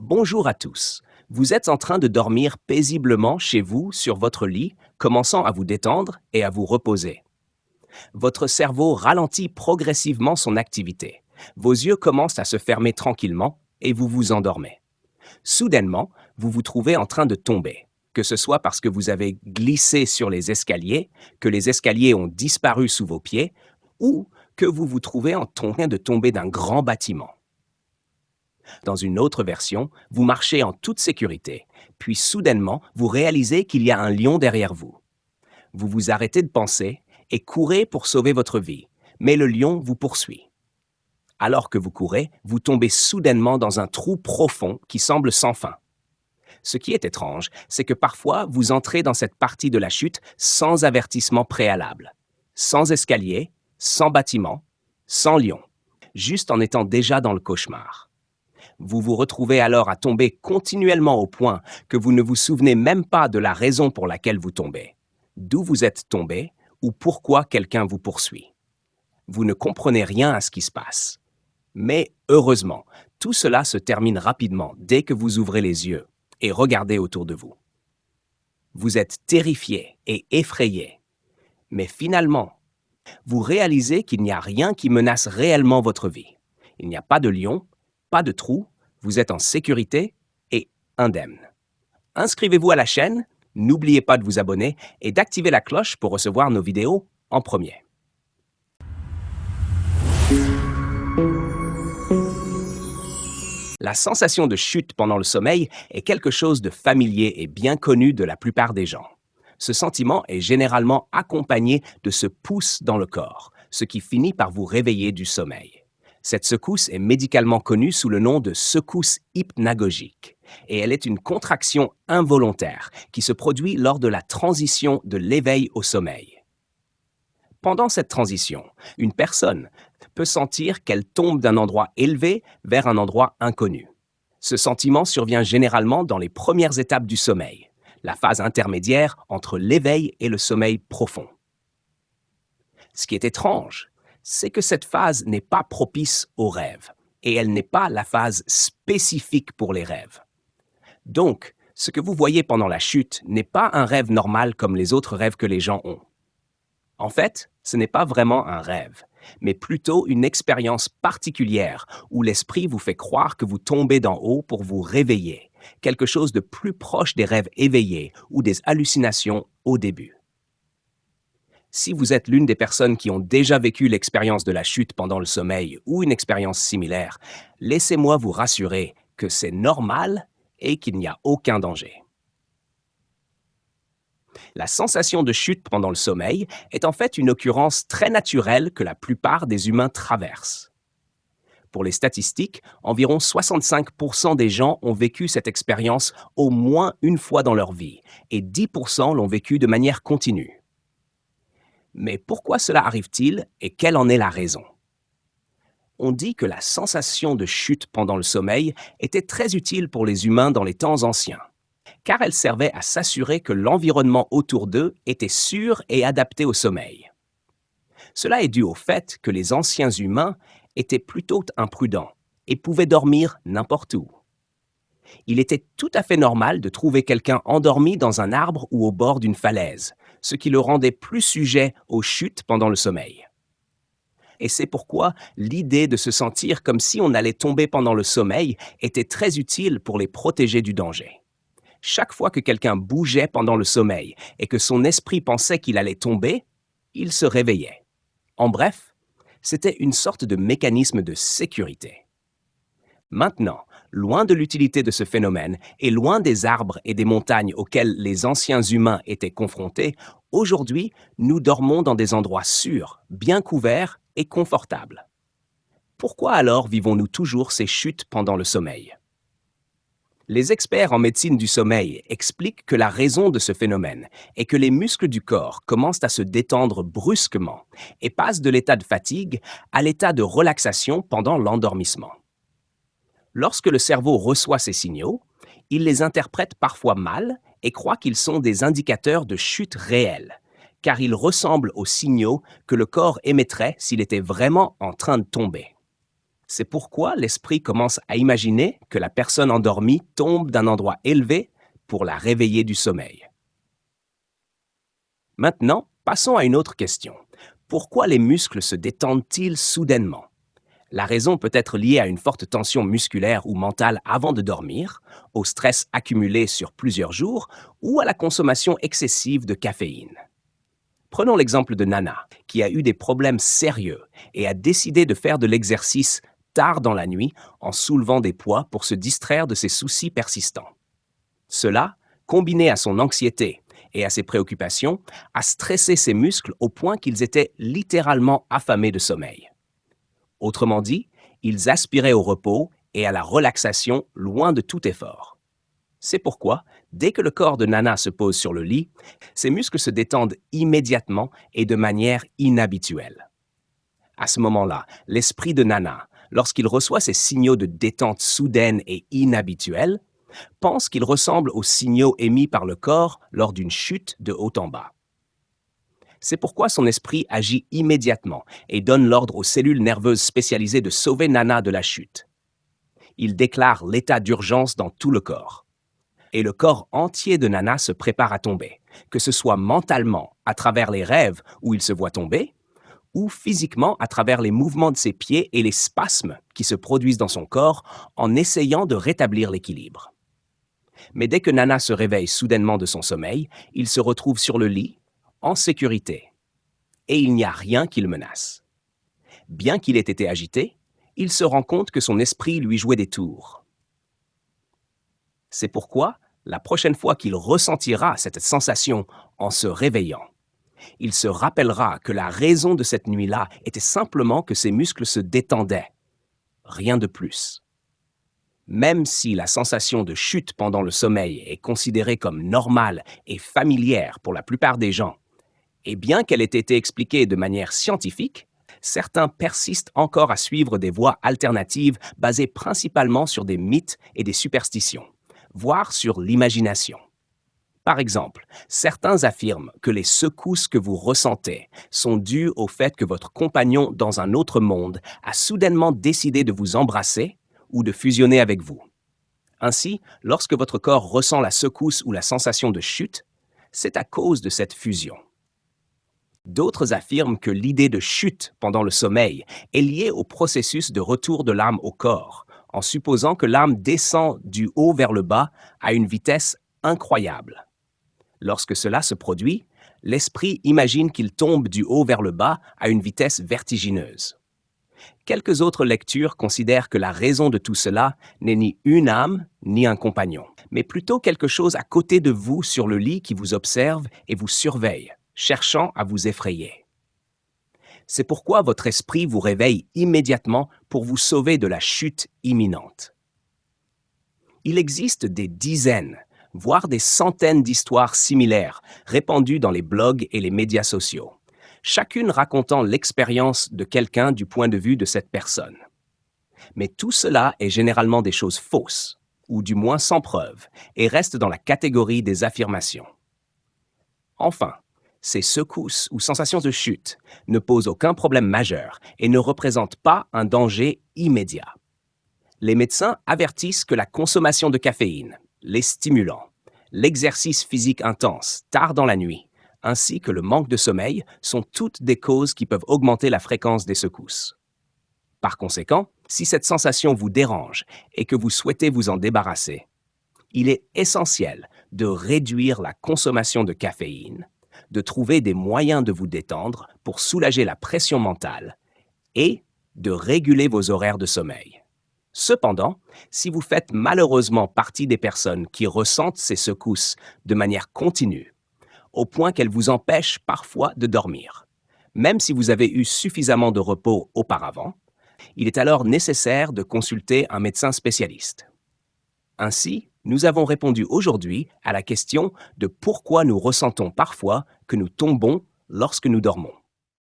Bonjour à tous. Vous êtes en train de dormir paisiblement chez vous sur votre lit, commençant à vous détendre et à vous reposer. Votre cerveau ralentit progressivement son activité. Vos yeux commencent à se fermer tranquillement et vous vous endormez. Soudainement, vous vous trouvez en train de tomber, que ce soit parce que vous avez glissé sur les escaliers, que les escaliers ont disparu sous vos pieds, ou que vous vous trouvez en train de tomber d'un grand bâtiment. Dans une autre version, vous marchez en toute sécurité, puis soudainement, vous réalisez qu'il y a un lion derrière vous. Vous vous arrêtez de penser et courez pour sauver votre vie, mais le lion vous poursuit. Alors que vous courez, vous tombez soudainement dans un trou profond qui semble sans fin. Ce qui est étrange, c'est que parfois vous entrez dans cette partie de la chute sans avertissement préalable, sans escalier, sans bâtiment, sans lion, juste en étant déjà dans le cauchemar. Vous vous retrouvez alors à tomber continuellement au point que vous ne vous souvenez même pas de la raison pour laquelle vous tombez, d'où vous êtes tombé ou pourquoi quelqu'un vous poursuit. Vous ne comprenez rien à ce qui se passe. Mais heureusement, tout cela se termine rapidement dès que vous ouvrez les yeux et regardez autour de vous. Vous êtes terrifié et effrayé. Mais finalement, vous réalisez qu'il n'y a rien qui menace réellement votre vie. Il n'y a pas de lion, pas de trou, vous êtes en sécurité et indemne. Inscrivez-vous à la chaîne, n'oubliez pas de vous abonner et d'activer la cloche pour recevoir nos vidéos en premier. La sensation de chute pendant le sommeil est quelque chose de familier et bien connu de la plupart des gens. Ce sentiment est généralement accompagné de ce pouce dans le corps, ce qui finit par vous réveiller du sommeil. Cette secousse est médicalement connue sous le nom de secousse hypnagogique et elle est une contraction involontaire qui se produit lors de la transition de l'éveil au sommeil. Pendant cette transition, une personne peut sentir qu'elle tombe d'un endroit élevé vers un endroit inconnu. Ce sentiment survient généralement dans les premières étapes du sommeil, la phase intermédiaire entre l'éveil et le sommeil profond. Ce qui est étrange, c'est que cette phase n'est pas propice aux rêves, et elle n'est pas la phase spécifique pour les rêves. Donc, ce que vous voyez pendant la chute n'est pas un rêve normal comme les autres rêves que les gens ont. En fait, ce n'est pas vraiment un rêve, mais plutôt une expérience particulière où l'esprit vous fait croire que vous tombez d'en haut pour vous réveiller, quelque chose de plus proche des rêves éveillés ou des hallucinations au début. Si vous êtes l'une des personnes qui ont déjà vécu l'expérience de la chute pendant le sommeil ou une expérience similaire, laissez-moi vous rassurer que c'est normal et qu'il n'y a aucun danger. La sensation de chute pendant le sommeil est en fait une occurrence très naturelle que la plupart des humains traversent. Pour les statistiques, environ 65% des gens ont vécu cette expérience au moins une fois dans leur vie et 10% l'ont vécu de manière continue. Mais pourquoi cela arrive-t-il et quelle en est la raison? On dit que la sensation de chute pendant le sommeil était très utile pour les humains dans les temps anciens, car elle servait à s'assurer que l'environnement autour d'eux était sûr et adapté au sommeil. Cela est dû au fait que les anciens humains étaient plutôt imprudents et pouvaient dormir n'importe où. Il était tout à fait normal de trouver quelqu'un endormi dans un arbre ou au bord d'une falaise, ce qui le rendait plus sujet aux chutes pendant le sommeil. Et c'est pourquoi l'idée de se sentir comme si on allait tomber pendant le sommeil était très utile pour les protéger du danger. Chaque fois que quelqu'un bougeait pendant le sommeil et que son esprit pensait qu'il allait tomber, il se réveillait. En bref, c'était une sorte de mécanisme de sécurité. Maintenant, loin de l'utilité de ce phénomène et loin des arbres et des montagnes auxquels les anciens humains étaient confrontés, aujourd'hui, nous dormons dans des endroits sûrs, bien couverts et confortables. Pourquoi alors vivons-nous toujours ces chutes pendant le sommeil? Les experts en médecine du sommeil expliquent que la raison de ce phénomène est que les muscles du corps commencent à se détendre brusquement et passent de l'état de fatigue à l'état de relaxation pendant l'endormissement. Lorsque le cerveau reçoit ces signaux, il les interprète parfois mal et croit qu'ils sont des indicateurs de chute réelle, car ils ressemblent aux signaux que le corps émettrait s'il était vraiment en train de tomber. C'est pourquoi l'esprit commence à imaginer que la personne endormie tombe d'un endroit élevé pour la réveiller du sommeil. Maintenant, passons à une autre question. Pourquoi les muscles se détendent-ils soudainement? La raison peut être liée à une forte tension musculaire ou mentale avant de dormir, au stress accumulé sur plusieurs jours ou à la consommation excessive de caféine. Prenons l'exemple de Nana, qui a eu des problèmes sérieux et a décidé de faire de l'exercice tard dans la nuit en soulevant des poids pour se distraire de ses soucis persistants. Cela, combiné à son anxiété et à ses préoccupations, a stressé ses muscles au point qu'ils étaient littéralement affamés de sommeil. Autrement dit, ils aspiraient au repos et à la relaxation loin de tout effort. C'est pourquoi, dès que le corps de Nana se pose sur le lit, ses muscles se détendent immédiatement et de manière inhabituelle. À ce moment-là, l'esprit de Nana, lorsqu'il reçoit ces signaux de détente soudaine et inhabituelle, pense qu'ils ressemblent aux signaux émis par le corps lors d'une chute de haut en bas. C'est pourquoi son esprit agit immédiatement et donne l'ordre aux cellules nerveuses spécialisées de sauver Nana de la chute. Il déclare l'état d'urgence dans tout le corps. Et le corps entier de Nana se prépare à tomber, que ce soit mentalement à travers les rêves où il se voit tomber, ou physiquement à travers les mouvements de ses pieds et les spasmes qui se produisent dans son corps en essayant de rétablir l'équilibre. Mais dès que Nana se réveille soudainement de son sommeil, il se retrouve sur le lit, en sécurité, et il n'y a rien qui le menace. Bien qu'il ait été agité, il se rend compte que son esprit lui jouait des tours. C'est pourquoi, la prochaine fois qu'il ressentira cette sensation en se réveillant, il se rappellera que la raison de cette nuit-là était simplement que ses muscles se détendaient. Rien de plus. Même si la sensation de chute pendant le sommeil est considérée comme normale et familière pour la plupart des gens, et bien qu'elle ait été expliquée de manière scientifique, certains persistent encore à suivre des voies alternatives basées principalement sur des mythes et des superstitions, voire sur l'imagination. Par exemple, certains affirment que les secousses que vous ressentez sont dues au fait que votre compagnon dans un autre monde a soudainement décidé de vous embrasser ou de fusionner avec vous. Ainsi, lorsque votre corps ressent la secousse ou la sensation de chute, c'est à cause de cette fusion. D'autres affirment que l'idée de chute pendant le sommeil est liée au processus de retour de l'âme au corps, en supposant que l'âme descend du haut vers le bas à une vitesse incroyable. Lorsque cela se produit, l'esprit imagine qu'il tombe du haut vers le bas à une vitesse vertigineuse. Quelques autres lectures considèrent que la raison de tout cela n'est ni une âme ni un compagnon, mais plutôt quelque chose à côté de vous sur le lit qui vous observe et vous surveille, cherchant à vous effrayer. C'est pourquoi votre esprit vous réveille immédiatement pour vous sauver de la chute imminente. Il existe des dizaines, voire des centaines d'histoires similaires répandues dans les blogs et les médias sociaux, chacune racontant l'expérience de quelqu'un du point de vue de cette personne. Mais tout cela est généralement des choses fausses, ou du moins sans preuve, et reste dans la catégorie des affirmations. Enfin, ces secousses ou sensations de chute ne posent aucun problème majeur et ne représentent pas un danger immédiat. Les médecins avertissent que la consommation de caféine, les stimulants, l'exercice physique intense tard dans la nuit, ainsi que le manque de sommeil sont toutes des causes qui peuvent augmenter la fréquence des secousses. Par conséquent, si cette sensation vous dérange et que vous souhaitez vous en débarrasser, il est essentiel de réduire la consommation de caféine, de trouver des moyens de vous détendre pour soulager la pression mentale et de réguler vos horaires de sommeil. Cependant, si vous faites malheureusement partie des personnes qui ressentent ces secousses de manière continue, au point qu'elles vous empêchent parfois de dormir, même si vous avez eu suffisamment de repos auparavant, il est alors nécessaire de consulter un médecin spécialiste. Ainsi, nous avons répondu aujourd'hui à la question de pourquoi nous ressentons parfois que nous tombons lorsque nous dormons.